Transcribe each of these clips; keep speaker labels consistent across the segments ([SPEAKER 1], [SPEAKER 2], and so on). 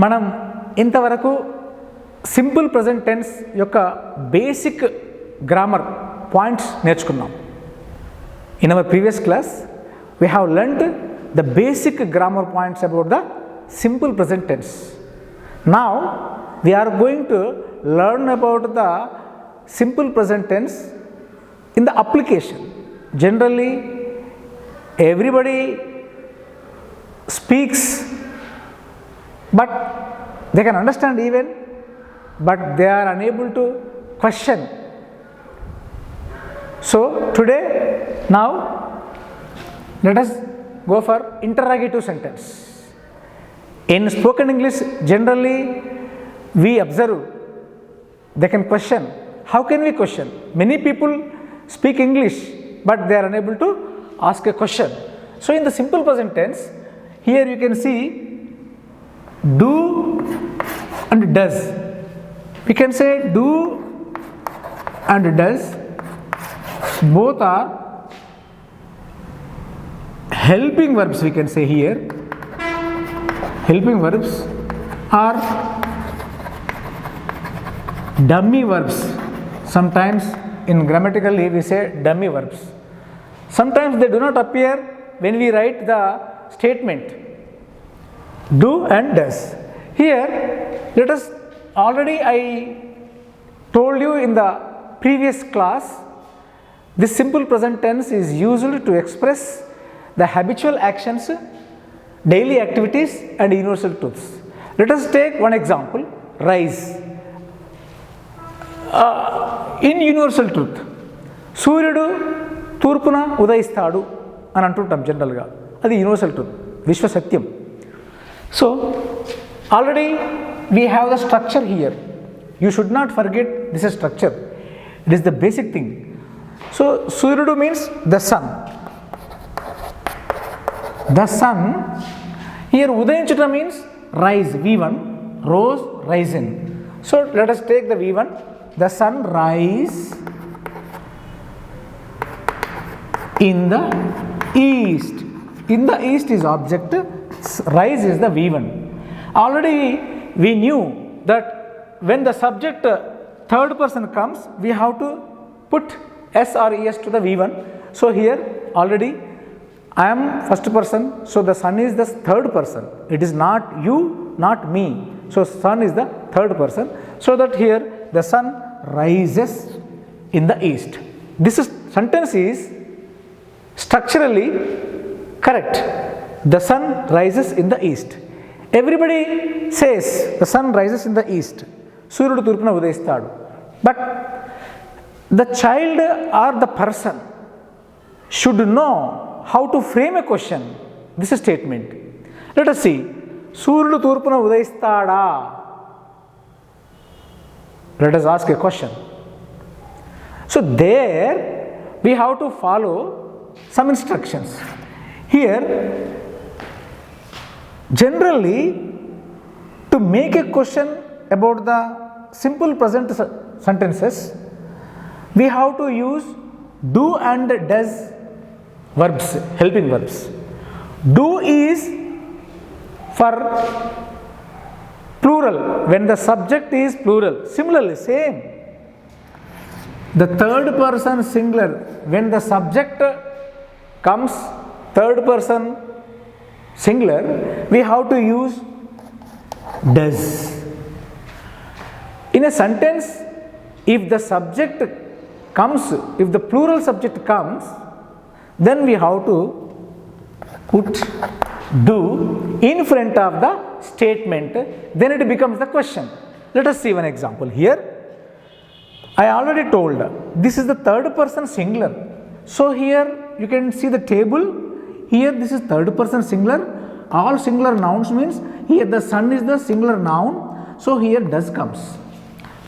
[SPEAKER 1] మనం ఇంతవరకు simple present tense యొక్క బేసిక్ గ్రామర్ పాయింట్స్ నేర్చుకున్నాం. In our previous class we have learnt the basic grammar points about the simple present tense. Now we are going to learn about the simple present tense in the application. Generally everybody speaks, but they can understand even, but they are unable to question. So today, now let us go for interrogative sentence. In spoken English, generally we observe they can question. How can we question? Many people speak English, but they are unable to ask a question. So in the simple present tense, here you can see do and does. We can say do and does, both are helping verbs. We can say here helping verbs are dummy verbs. Sometimes in grammatically we say dummy verbs. Sometimes they do not appear when we write the statement do and does. Here let us, already I told you in the previous class, this simple present tense is used to express the habitual actions, daily activities and universal truths. Let us take one example, rise. In universal truth, సూర్యుడు తూర్పున ఉదయిస్తాడు అని అంటుంటాం జనరల్గా, అది universal truth, విశ్వ సత్యం. So already we have the structure here. You should not forget this is structure, it is the basic thing. So సూర్యుడు means the sun. The sun, here udayinchuta means rise, V1, rose, risen. So let us take the V1, the sun rise in the east. In the east is object, rise is the V1. Already we knew that when the subject third person comes, we have to put S or ES to the V1. So here already I am first person, so the sun is the third person. It is not you, not me. So sun is the third person. So that here the sun rises in the east. This sentence is structurally correct. The sun rises in the east. Everybody says the sun rises in the east. Suryadu turpuna udayistadu. But the child or the person should know how to frame a question. This is statement. Let us see. Suryadu turpuna udayistada. Let us ask a question. So there we have to follow some instructions. Here generally to make a question about the simple present sentences, we have to use do and does verbs, helping verbs. Do is for plural, when the subject is plural. Similarly, same. The third person singular, when the subject comes third person singular, we have to use does. In a sentence, if the subject comes, if the plural subject comes, then we have to put do in front of the statement, then it becomes the question. Let us see one example here. I already told this is the third person singular. So here you can see the table. Here this is third person singular. All singular nouns means here the sun is the singular noun. So here does comes.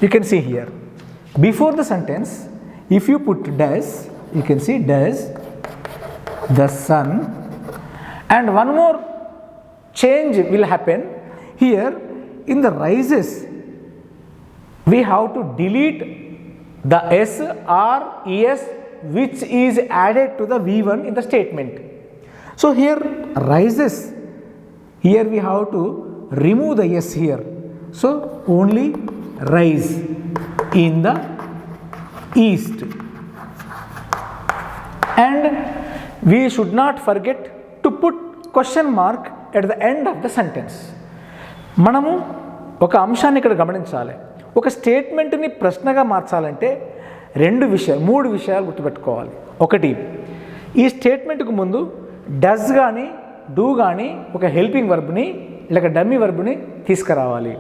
[SPEAKER 1] You can see here. Before the sentence, if you put does, you can see does the sun, and one more change will happen here. In the rises, we have to delete the S or ES which is added to the V1 in the statement. So here rises, here we have to remove the S here. So only rise in the east. And we should not forget to put question mark at the end of the sentence. మనము ఒక అంశాన్ని ఇక్కడ గమనించాలి. ఒక స్టేట్మెంట్ని ప్రశ్నగా మార్చాలంటే మూడు విషయాలు గుర్తుపెట్టుకోవాలి. ఒకటి, ఈ స్టేట్మెంట్కు ముందు డస్ కానీ డూ కానీ ఒక హెల్పింగ్ వర్బ్ని లేక డమ్మీ వర్బ్ని తీసుకురావాలి.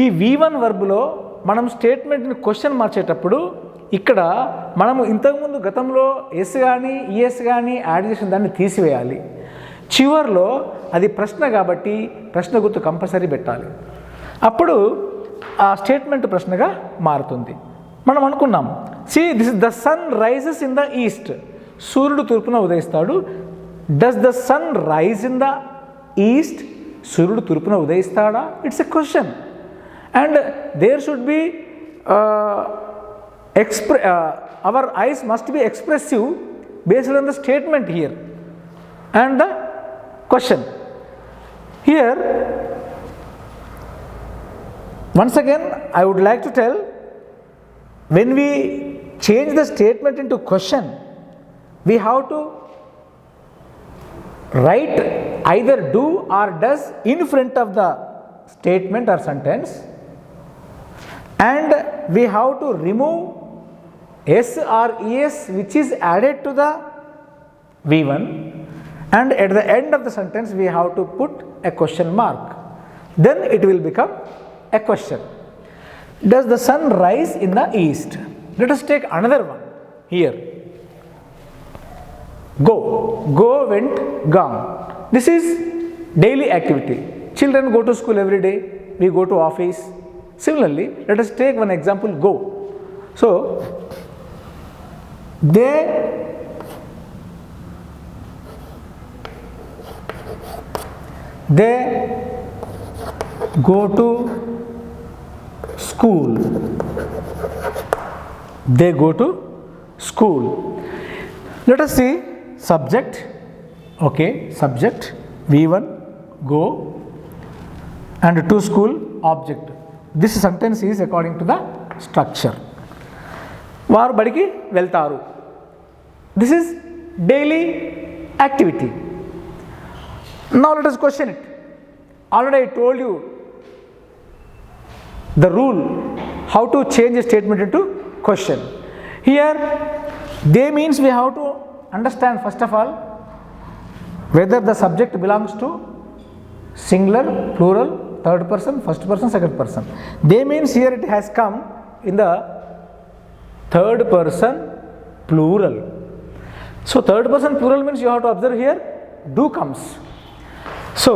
[SPEAKER 1] ఈ V1 వర్బ్లో మనం స్టేట్మెంట్ని క్వశ్చన్ మార్చేటప్పుడు ఇక్కడ మనము ఇంతకుముందు గతంలో ఎస్ కానీ ఈఎస్ కానీ యాడ్ చేసిన దాన్ని తీసివేయాలి. చివర్లో అది ప్రశ్న కాబట్టి ప్రశ్న గుర్తు కంపల్సరీ పెట్టాలి. అప్పుడు ఆ స్టేట్మెంట్ ప్రశ్నగా మారుతుంది. మనం అనుకున్నాం, this the sun rises in the east. సూర్యుడు తూర్పున ఉదయిస్తాడు. Does the sun rise in the east? సూర్యుడు తూర్పున ఉదయిస్తాడా? It's a question. And there should be our eyes must be expressive based on the statement here and the question. Here once again I would like to tell, when we change the statement into question, we have to write either do or does in front of the statement or sentence, and we have to remove S or ES which is added to the V1, and at the end of the sentence we have to put a question mark. Then it will become a question. Does the sun rise in the east? Let us take another one here. Go. Go, went, gone. This is daily activity. Children go to school every day. We go to office. Similarly, let us take one example, go. So, they go to school. They go to school. Let us see subject. Okay, subject V1, go, and to school, object. This sentence is according to the structure. వారు బడికి వెళ్తారు. This is daily activity. Now let us question it. Already I told you the rule how to change a statement into question. Here they means we have to understand first of all whether the subject belongs to singular, plural, third person, first person, second person. They means here it has come in the third person plural. So third person plural means you have to observe here do comes. So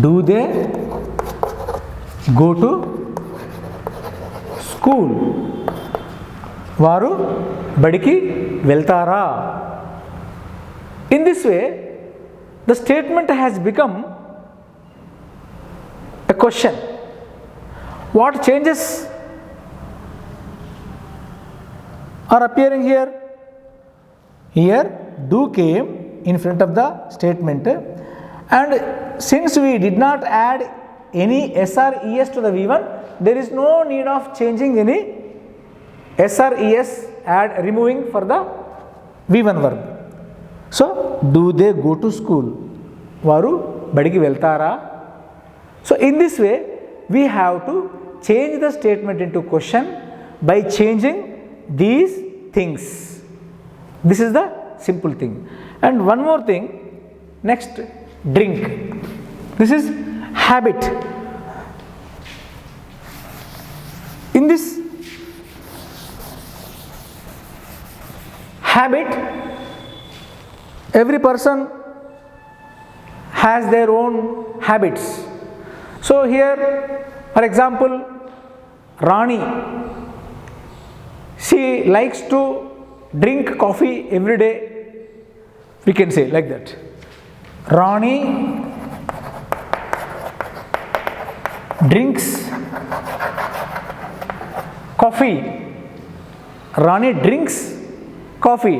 [SPEAKER 1] do they go to school? వారు బడికి వెళ్తారా? In this way the statement has become a question. What changes are appearing here? Here do came in front of the statement, and since we did not add any S or ES to the V1, there is no need of changing any S or ES removing for the V1 verb. So do they go to school? వారు బడికి వెళ్తారా? So in this way we have to change the statement into question by changing these things. This is the simple thing. And one more thing, next, drink. This is habit. In this habit, every person has their own habits. So here, for example, Rani, she likes to drink coffee every day. We can say like that. Rani drinks coffee. Rani drinks coffee.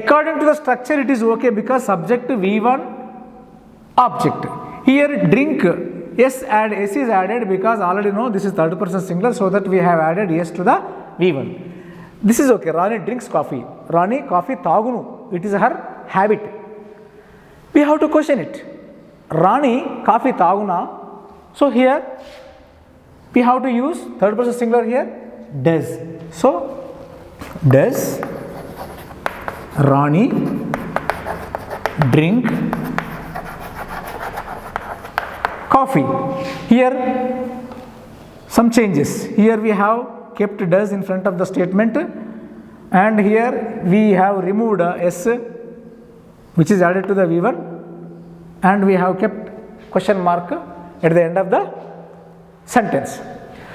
[SPEAKER 1] According to the structure, it is okay because subject V1 object. Here drink, s is added because already know this is third person singular, so that we have added s to the V1. This is okay. Rani drinks coffee. Rani coffee tagunu. It is her habit. We have to question it. Rani coffee taguna. So here we have to use third person singular here. Does. So does Rani drink coffee? Here some changes. Here we have kept does in front of the statement, and here we have removed s which is added to the V1, and we have kept question mark at the end of the sentence.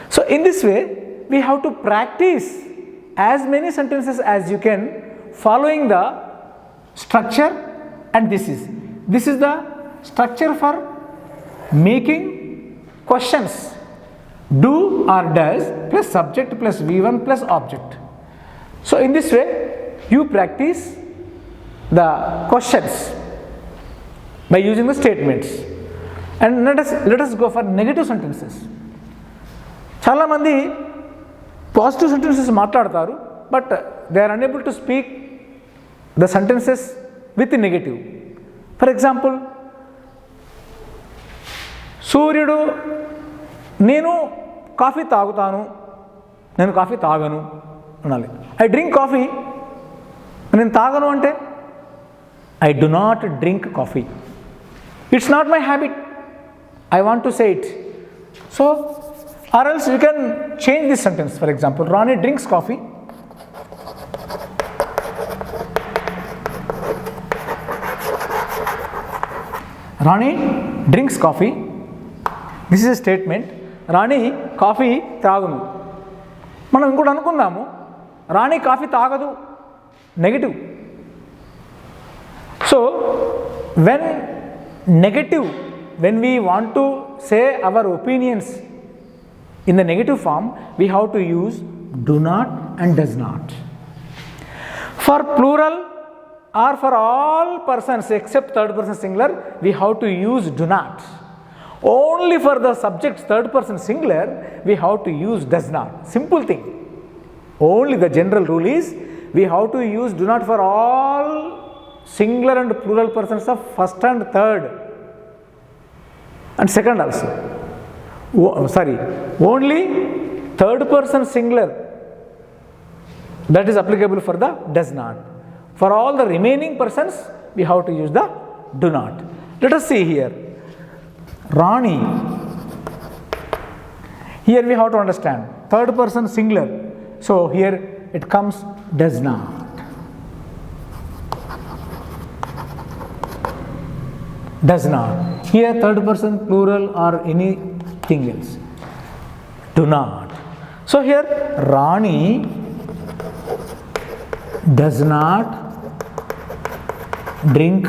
[SPEAKER 1] So in this way we have to practice as many sentences as you can following the structure, and this is the structure for making questions. Do or does plus subject plus V1 plus object. So in this way you practice the questions by using the statements. And let us go for negative sentences. Chala mandi positive sentences మాట్లాడతారు, but they are unable to speak the sentences with negative. For example, సూర్యుడు నేను coffee తాగుతాను, నేను coffee తాగను అనాలి. I drink coffee, నేను తాగను అంటే I do not drink coffee. It's not my habit, I want to say it. So or else you can change this sentence. For example, Rani drinks coffee. Rani drinks coffee. This is a statement. Rani coffee తాగను. మనం ఇంకోటి అనుకుందాము, Rani coffee తాగదు, negative. So when we want to say our opinions in the negative form, we have to use do not and does not. For plural or for all persons except third person singular, we have to use do not. Only for the subject third person singular, we have to use does not. Simple thing. Only the general rule is we have to use do not for all singular and plural persons of first and third and second also. Only third person singular, that is applicable for the does not. For all the remaining persons, we have to use the do not. Let us see here. Rani, here we have to understand third person singular, so here it comes does not. Does not. Here third person plural or anything else. Do not. So here Rani does not drink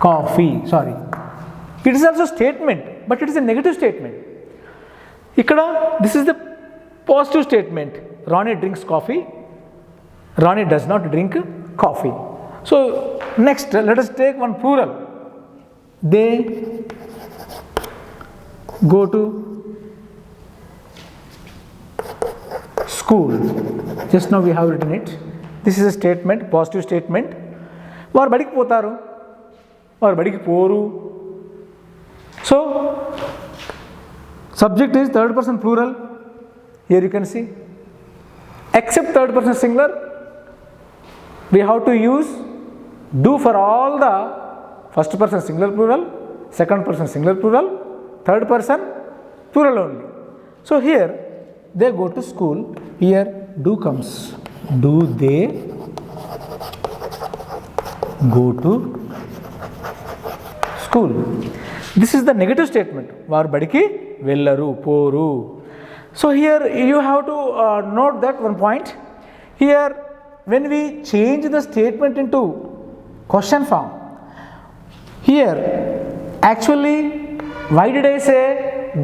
[SPEAKER 1] coffee. Sorry, it is also statement, but it is a negative statement. Ikkada this is the positive statement. Rani drinks coffee. Rani does not drink coffee. So next let us take one plural. They go to school. Just now we have written it. This is a statement, positive statement. వారు బడికి పోతారు, వారు బడికి పోరు. So subject is third person plural. Here you can see. Except third person singular, we have to use do for all the first person singular plural, second person singular plural, third person plural only. So here they go to school. Here do comes. Do they go to school? This is the negative statement. వారు బడికి వెళ్ళరు, పోరు. So here you have to note that one point. Here when we change the statement into question form, here actually why did I say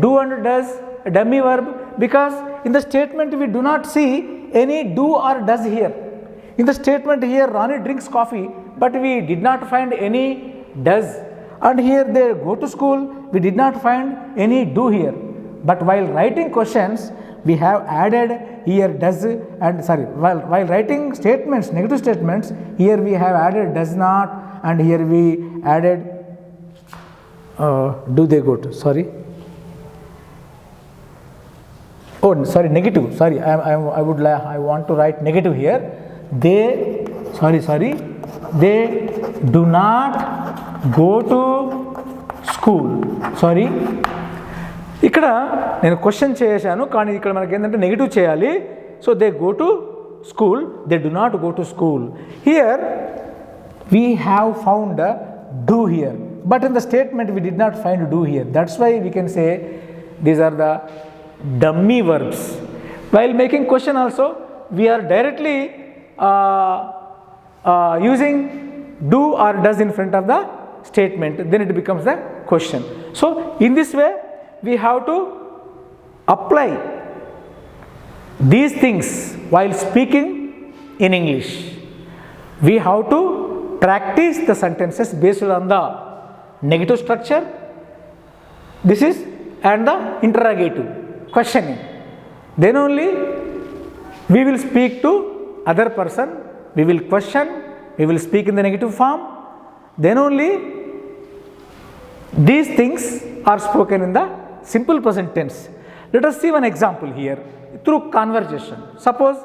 [SPEAKER 1] do and does a dummy verb? Because in the statement we do not see any do or does here. In the statement here Rani drinks coffee, but we did not find any does. And here they go to school, we did not find any do here. But while writing questions, we have added here does and while writing statements, negative statements, here we have added does not, and here we added do they go to, negative, I want to write negative here. They do not go to school. ఇక్కడ నేను question చేశాను, కానీ ఇక్కడ మనకి ఏంటంటే negative చేయాలి. So they go to school, they do not go to school. Here we have found do here, but in the statement we did not find do here. That's why we can say these are the dummy verbs. While making question also we are directly using do or does in front of the statement, then it becomes the question. So in this way we have to apply these things while speaking in English. We have to practice the sentences based on the negative structure, this is, and the interrogative questioning. Then only we will speak to other person, we will question, we will speak in the negative form, then only these things are spoken in the simple present tense. Let us see one example here through conversation. Suppose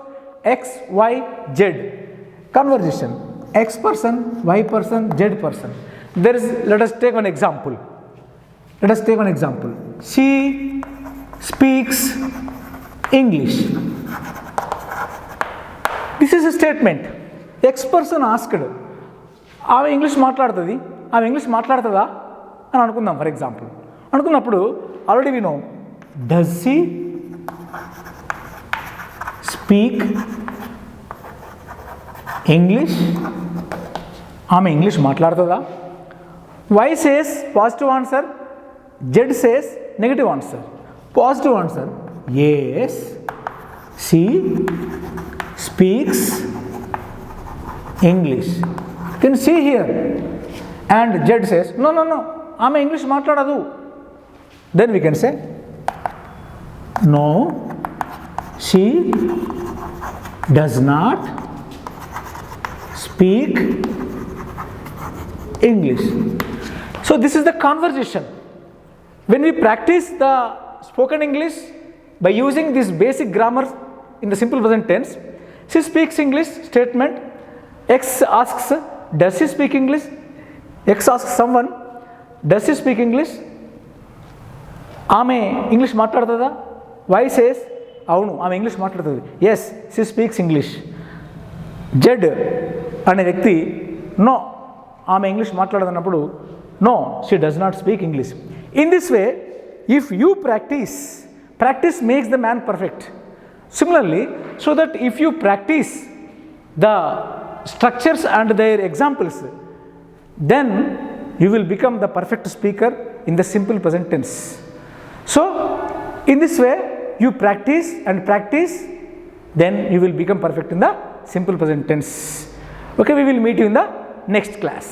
[SPEAKER 1] X, Y, Z. Conversation. X person, Y person, Z person. Let us take one example. She speaks English. This is a statement. X person asked, ఆమె English మాట్లాడుతుంది, ఆమె English మాట్లాడుతుందా అని అనుకుందాం. For example అనుకున్నప్పుడు already we know does she speak English, ఆమె English మాట్లాడుతుందా. Y says positive answer, Z says negative answer. Positive answer yes, she speaks English. You can see here. And Z says no, ఆమె English మాట్లాడదు. Then we can say no, she does not speak English. So this is the conversation. When we practice the spoken English by using this basic grammar in the simple present tense, she speaks English statement. X asks, does she speak English? X asks someone, does she speak English? ఆమె English మాట్లాడుతుందా? Y says అవును, ఆమె English మాట్లాడుతుంది. Yes, she speaks English. Z అనే వ్యక్తి no, ఆమె English మాట్లాడదన్నప్పుడు no, she does not speak English. In this way, if you practice makes the man perfect. Similarly, so that if you practice the structures and their examples, then you will become the perfect speaker in the simple present tense. So in this way you practice and practice, then you will become perfect in the simple present tense. Okay, we will meet you in the next class.